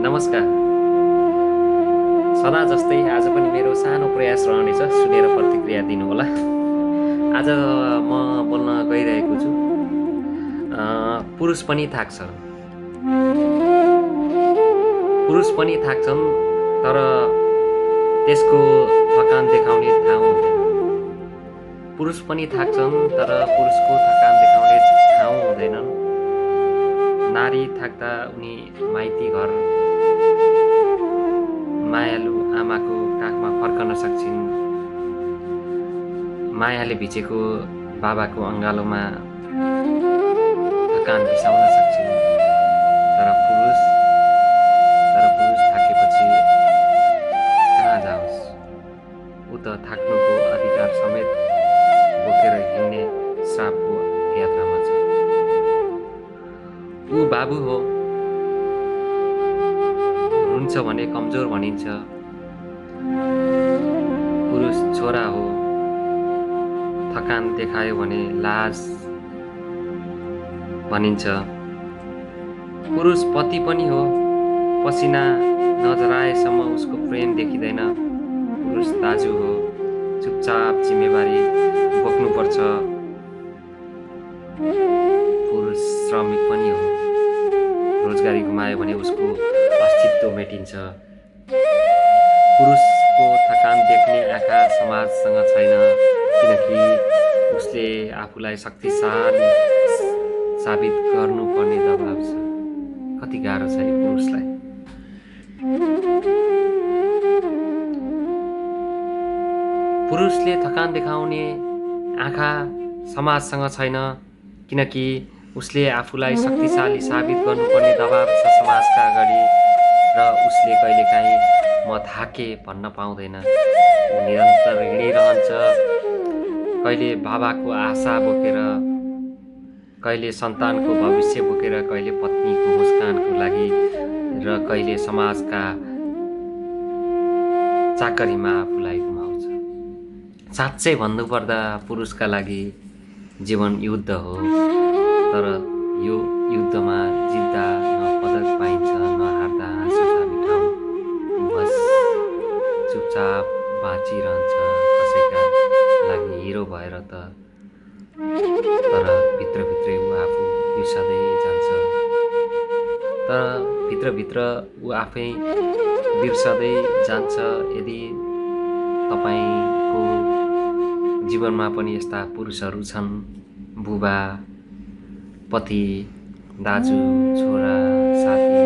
नमस्कार। सदा जस्तै आज पनि मेरो सानो प्रयास रहनेछ, सुनेर प्रतिक्रिया दिनुहोला। आज म बोल्न गइरहेको छु पुरुष पनि थाक्छन्। पुरुष पनि थाक्छन्, तर त्यसको थकान देखाउने ठाउँ हुँदैन। पुरुष पनि थाक्छन्, तर पुरुषको थकान देखाउने ठाउँ हुँदैनन्। नारी थाक्दा उनी माइती घर मायालु आमाको काखमा फर्कन सक्छिन्। मायाले भिजेको बाबाको अङ्गालोमा थकान बिसाउन सक्छिन्। तर पुरुष थाकेपछि कहाँ जाओस्? ऊ त थाक्नुको अधिकार समेत बोकेर हिँड्ने श्रापको यात्रामा छ। ऊ बाबु हो, रुन्छ भने कमजोर भनिन्छ। पुरुष छोरा हो, थकान देखायो भने लाज भनिन्छ। पुरुष पति पनि हो, पसिना नजराएसम्म उसको प्रेम देखिँदैन। पुरुष दाजु हो, चुपचाप जिम्मेवारी बोक्नुपर्छ। पुरुष श्रमिक पनि हो, रोजगारी गुमायो भने उसको अस्तित्व मेटिन्छ। पुरुषको थकान देख्ने आँखा समाजसँग छैन, किनकि उसले आफूलाई शक्तिशाली साबित गर्नुपर्ने दबाब छ। कति गाह्रो छ यो पुरुषलाई। पुरुषले थकान देखाउने आँखा समाजसँग छैन, किनकि उसले आफूलाई शक्तिशाली साबित गर्नुपर्ने दबाब छ समाजका अगाडि। र उसले कहिलेकाहीँ म थाके भन्न पाउँदैन। ऊ निरन्तर हिँडिरहन्छ, कहिले बाबाको आशा बोकेर, कहिले सन्तानको भविष्य बोकेर, कहिले पत्नीको मुस्कानको लागि, र कहिले समाजका चाकरीमा आफूलाई गुमाउँछ। साँच्चै भन्नुपर्दा पुरुषका लागि जीवन युद्ध हो। तर यो युद्धमा जित्दा न पदक पाइन्छ, न हार्दा हाँसो चाबिठाउँ। बस चुपचाप बाँचिरहन्छ, कसैका लागि हिरो भएर त। तर भित्रभित्रै ऊ आफू बिर्सँदै जान्छ। तर भित्रभित्र ऊ आफै बिर्सँदै जान्छ। यदि तपाईँको जीवनमा पनि यस्ता पुरुषहरू छन्, बुबा, पति, दाजु, छोरा, साथी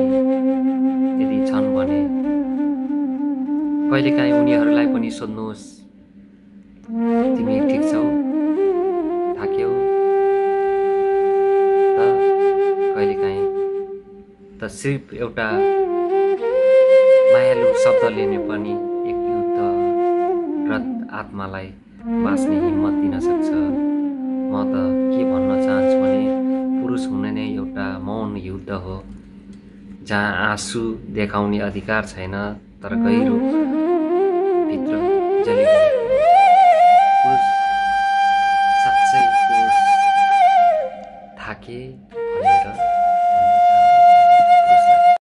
यदि छन् भने कहिलेकाहीँ उनीहरूलाई पनि सोध्नुहोस्, तिमी ठिक छौ? थाक्यौ त? कहिलेकाहीँ त सिर्फ एउटा मायालु शब्दले नै पनि एक युद्धरत आत्मालाई बाँच्ने हिम्मत दिन सक्छ। म त के भन्न चाहन्छु भने पुरुष हुने नै एउटा मौन युद्ध हो, जहाँ आँसु देखाउने अधिकार छैन, तर गहिरो भित्र जलिरहेको